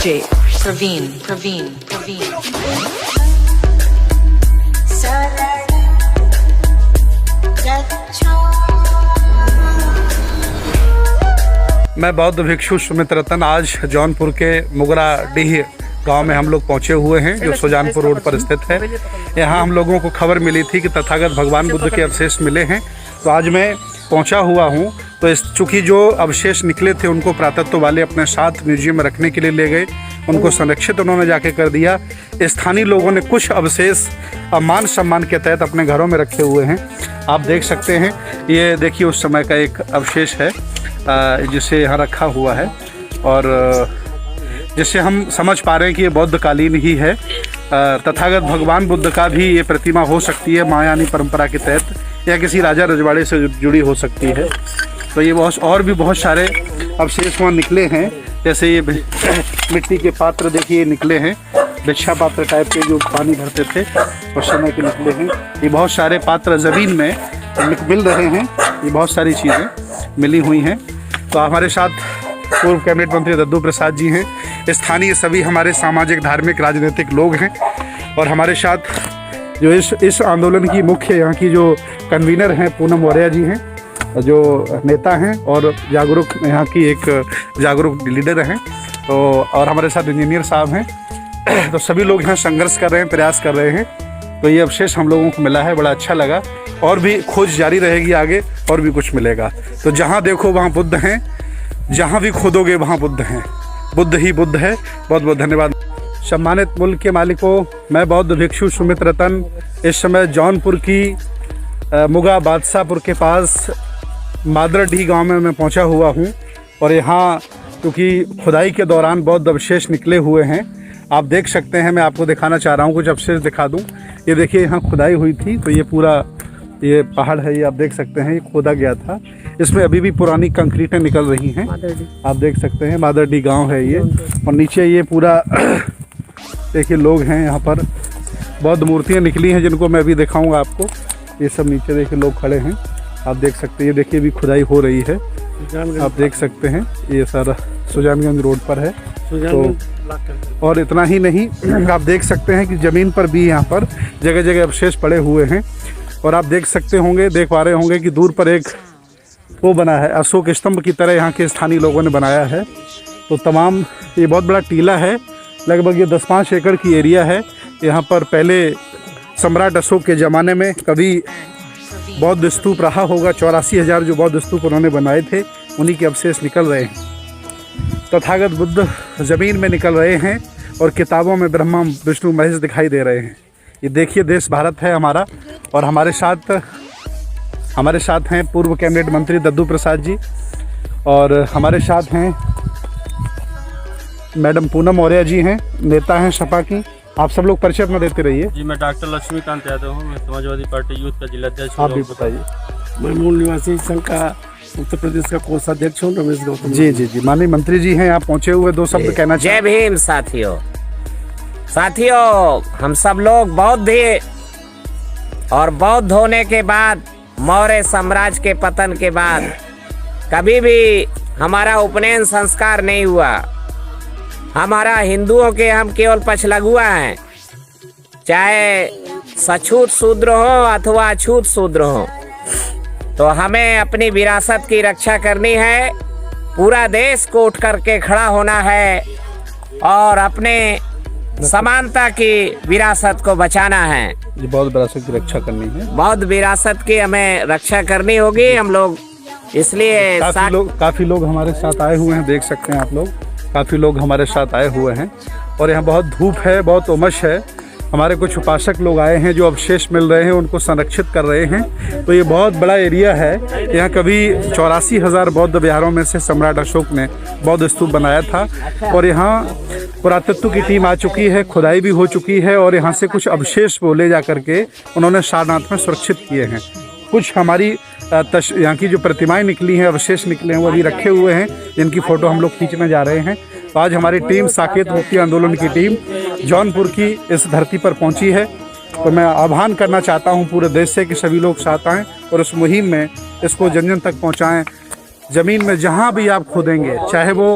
DJ Praveen. मैं बौद्ध भिक्षु सुमित रतन आज जौनपुर के मुगराडीह गांव में हम लोग पहुंचे हुए हैं, जो सुजानपुर रोड पर स्थित है। यहाँ हम लोगों को खबर मिली थी कि तथागत भगवान बुद्ध के अवशेष मिले हैं, तो आज मैं पहुंचा हुआ हूं। तो चूँकि जो अवशेष निकले थे उनको पुरातत्व वाले अपने साथ म्यूजियम में रखने के लिए ले गए, उनको संरक्षित उन्होंने जाके कर दिया। स्थानीय लोगों ने कुछ अवशेष मान सम्मान के तहत अपने घरों में रखे हुए हैं। आप देख सकते हैं, ये देखिए उस समय का एक अवशेष है जिसे यहाँ रखा हुआ है, और जिससे हम समझ पा रहे हैं कि ये बौद्ध कालीन ही है। तथागत भगवान बुद्ध का भी ये प्रतिमा हो सकती है महायानी परंपरा के तहत, या किसी राजा रजवाड़े से जुड़ी हो सकती है। तो ये और भी बहुत सारे अवशेष वहाँ निकले हैं, जैसे ये मिट्टी के पात्र देखिए निकले हैं, भिक्षा पात्र टाइप के जो पानी भरते थे उस समय के निकले हैं। ये बहुत सारे पात्र ज़मीन में मिल रहे हैं, ये बहुत सारी चीज़ें मिली हुई हैं। तो हमारे साथ पूर्व कैबिनेट मंत्री दद्दू प्रसाद जी हैं, स्थानीय सभी हमारे सामाजिक धार्मिक राजनीतिक लोग हैं, और हमारे साथ जो इस आंदोलन की मुख्य यहाँ की जो कन्वीनर हैं पूनम मौर्य जी हैं, जो नेता हैं और जागरूक यहाँ की एक जागरूक लीडर हैं, तो और हमारे साथ इंजीनियर साहब हैं। तो सभी लोग यहाँ संघर्ष कर रहे हैं, प्रयास कर रहे हैं। तो ये अवशेष हम लोगों को मिला है, बड़ा अच्छा लगा, और भी खोज जारी रहेगी आगे, और भी कुछ मिलेगा। तो जहाँ देखो वहाँ बुद्ध हैं, जहाँ भी खोदोगे वहाँ बुद्ध हैं, बुद्ध ही बुद्ध है। बहुत बहुत धन्यवाद। सम्मानित मुल्क के मालिकों, मैं बौद्ध भिक्षु सुमित रतन इस समय जौनपुर की मुगा बादशाहपुर के पास मादरडीह गांव में मैं पहुंचा हुआ हूं, और यहाँ क्योंकि खुदाई के दौरान बौद्ध अवशेष निकले हुए हैं, आप देख सकते हैं। मैं आपको दिखाना चाह रहा हूं, कुछ अवशेष दिखा दूं। ये देखिए यहाँ खुदाई हुई थी, तो ये पूरा ये पहाड़ है, ये आप देख सकते हैं, ये खोदा गया था। इसमें अभी भी पुरानी कंक्रीटें निकल रही हैं, आप देख सकते हैं। मादरडीह गाँव है ये, और नीचे ये पूरा देखिए लोग हैं यहाँ पर। बौद्ध मूर्तियाँ निकली हैं जिनको मैं अभी दिखाऊँगा आपको। ये सब नीचे देखिए लोग खड़े हैं, आप देख सकते हैं। ये देखिए भी खुदाई हो रही है, आप देख सकते हैं। ये सारा सुजानगंज रोड पर है। तो और इतना ही नहीं, आप देख सकते हैं कि ज़मीन पर भी यहाँ पर जगह जगह अवशेष पड़े हुए हैं, और आप देख सकते होंगे, देख पा रहे होंगे कि दूर पर एक वो बना है, अशोक स्तंभ की तरह यहाँ के स्थानीय लोगों ने बनाया है। तो तमाम ये बहुत बड़ा टीला है, लगभग ये 10-5 एकड़ की एरिया है। यहाँ पर पहले सम्राट अशोक के ज़माने में कभी बौद्ध स्तूप रहा होगा। 84,000 जो बौद्ध स्तूप उन्होंने बनाए थे, उन्हीं के अवशेष निकल रहे हैं। तथागत बुद्ध ज़मीन में निकल रहे हैं, और किताबों में ब्रह्मा विष्णु महेश दिखाई दे रहे हैं। ये देखिए देश भारत है हमारा, और हमारे साथ हैं पूर्व कैबिनेट मंत्री दद्दू प्रसाद जी, और हमारे साथ हैं मैडम पूनम मौर्य जी हैं, नेता हैं सपा की। आप सब लोग परिचय अपना देते रहिए। जी, मैं डॉक्टर लक्ष्मीकांत यादव हूँ, मैं समाजवादी पार्टी यूथ का जिलाध्यक्ष हूँ। आप भी बताइए। मैं मूल निवासी संघ का उत्तर प्रदेश का कोषाध्यक्ष हूँ, रमेश गौतम। जी, माननीय मंत्री जी हैं, आप पहुँचे हुए, 2 शब्द कहना चाहिए। जय भीम साथियों, हम सब लोग बौद्ध ही, और बौद्ध होने के बाद मौर्य साम्राज्य के पतन के बाद कभी भी हमारा उपनयन संस्कार नहीं हुआ। हमारा हिंदुओं के हम केवल पछलगुआ हैं, चाहे सछूत शूद्र हो अथवा अछूत शूद्र हो। तो हमें अपनी विरासत की रक्षा करनी है, पूरा देश को उठ करके खड़ा होना है, और अपने समानता की विरासत को बचाना है। बौद्ध विरासत की रक्षा करनी है, बौद्ध विरासत की हमें रक्षा करनी होगी। हम लोग इसलिए काफ़ी लोग हमारे साथ आए हुए हैं, देख सकते हैं आप लोग, काफ़ी लोग हमारे साथ आए हुए हैं, और यहाँ बहुत धूप है, बहुत उमस है। हमारे कुछ उपासक लोग आए हैं जो अवशेष मिल रहे हैं उनको संरक्षित कर रहे हैं। तो ये बहुत बड़ा एरिया है। यहाँ कभी 84,000 बौद्ध विहारों में से सम्राट अशोक ने बौद्ध स्तूप बनाया था, और यहाँ पुरातत्व की टीम आ चुकी है, खुदाई भी हो चुकी है, और यहाँ से कुछ अवशेष वो ले जा करके उन्होंने सारनाथ में सुरक्षित किए हैं। कुछ हमारी यहाँ की जो प्रतिमाएं निकली हैं, अवशेष निकले हैं, वो अभी रखे हुए हैं, जिनकी फ़ोटो हम लोग खींचने जा रहे हैं। तो आज हमारी टीम साकेत मुक्ति आंदोलन की टीम जौनपुर की इस धरती पर पहुंची है। तो मैं आह्वान करना चाहता हूं पूरे देश से कि सभी लोग साथ आएँ और उस मुहिम में इसको जन जन तक पहुंचाएं। ज़मीन में जहां भी आप खोदेंगे, चाहे वो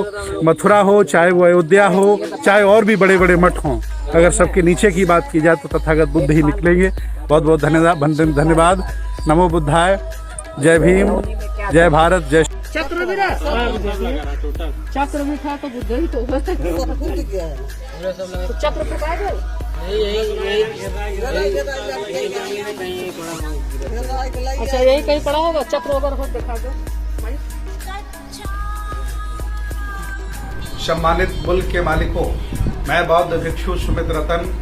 मथुरा हो, चाहे वो अयोध्या हो, चाहे और भी बड़े बड़े मठ हों, अगर सबके नीचे की बात की जाए तो तथागत बुद्ध ही निकलेंगे। बहुत बहुत धन्यवाद। नमो बुद्धाय। जय भीम, जय भारत, जय। चक्र भी था तो बुद्ध ही तो चक्र फुकाए गए। अच्छा यही कहीं पड़ा होगा, चक्र वगैरह हो दिखा दो। सम्मानित मुल्क के मालिकों, मैं बौद्ध भिक्षु सुमित रतन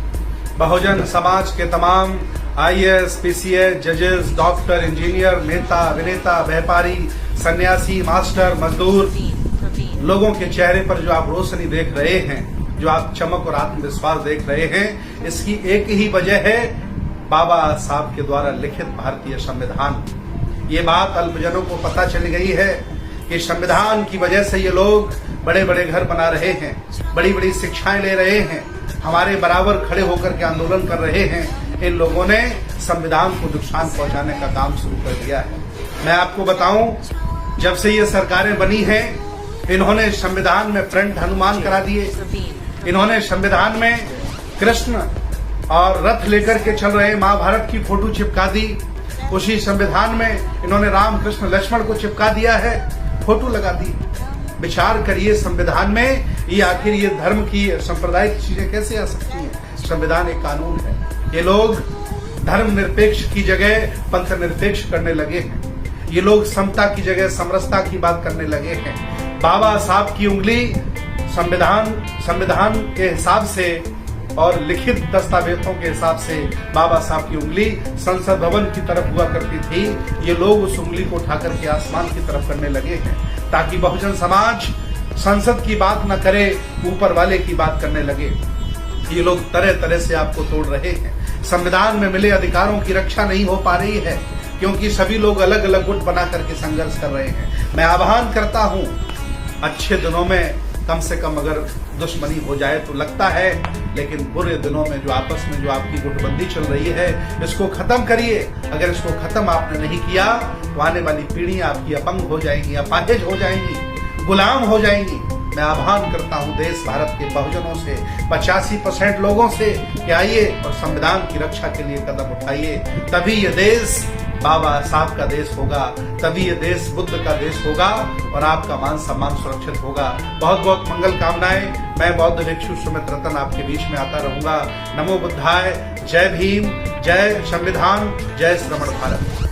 बहुजन समाज के तमाम IAS, PCS, जजेस, डॉक्टर, इंजीनियर, नेता, अभिनेता, व्यापारी, सन्यासी, मास्टर, मजदूर लोगों के चेहरे पर जो आप रोशनी देख रहे हैं, जो आप चमक और आत्मविश्वास देख रहे हैं, इसकी एक ही वजह है बाबा साहब के द्वारा लिखित भारतीय संविधान। ये बात अल्पजनों को पता चल गई है कि संविधान की वजह से ये लोग बड़े बड़े घर बना रहे हैं, बड़ी बड़ी शिक्षाएं ले रहे हैं, हमारे बराबर खड़े होकर के आंदोलन कर रहे हैं। इन लोगों ने संविधान को नुकसान पहुंचाने का काम शुरू कर दिया है। मैं आपको बताऊं, जब से ये सरकारें बनी हैं, इन्होंने संविधान में फ्रंट हनुमान करा दिए, इन्होंने संविधान में कृष्ण और रथ लेकर के चल रहे महाभारत की फोटो चिपका दी, उसी संविधान में इन्होंने राम कृष्ण लक्ष्मण को चिपका दिया है, फोटो लगा दी। विचार करिए, संविधान में ये आखिर ये धर्म की सांप्रदायिक चीजें कैसे आ सकती हैं? संविधान एक कानून है। ये लोग धर्म निरपेक्ष की जगह पंथ निरपेक्ष करने लगे हैं। ये लोग समता की जगह समरसता की बात करने लगे हैं। बाबा साहब की उंगली संविधान के हिसाब से और लिखित दस्तावेजों के हिसाब से बाबा साहब की उंगली संसद भवन की तरफ हुआ करती थी। ये लोग उस उंगली को उठाकर के आसमान की तरफ करने लगे हैं, ताकि बहुजन समाज संसद की बात न करे, ऊपर वाले की बात करने लगे। ये लोग तरह तरह से आपको तोड़ रहे हैं। संविधान में मिले अधिकारों की रक्षा नहीं हो पा रही है, क्योंकि सभी लोग अलग अलग गुट बना करके संघर्ष कर रहे हैं। मैं आह्वान करता हूं, अच्छे दिनों में कम से कम अगर दुश्मनी हो जाए तो लगता है, लेकिन बुरे दिनों में जो आपस में जो आपकी गुटबंदी चल रही है, इसको खत्म करिए। अगर इसको खत्म आपने नहीं किया तो आने वाली पीढ़ी आपकी अपंग हो जाएंगी, अपाहिज हो जाएंगी, गुलाम हो जाएंगी। मैं आह्वान करता हूं देश भारत के बहुजनों से, 85% लोगों से कि आइए और संविधान की रक्षा के लिए कदम उठाइए। तभी ये देश बाबा साहब का देश होगा, तभी ये देश बुद्ध का देश होगा और आपका मान सम्मान सुरक्षित होगा। बहुत बहुत मंगल कामनाएं। मैं बौद्ध भिक्षु सुमित रतन आपके बीच में आता रहूंगा। नमो बुद्धाय। जय भीम, जय संविधान, जय श्रमण भारत।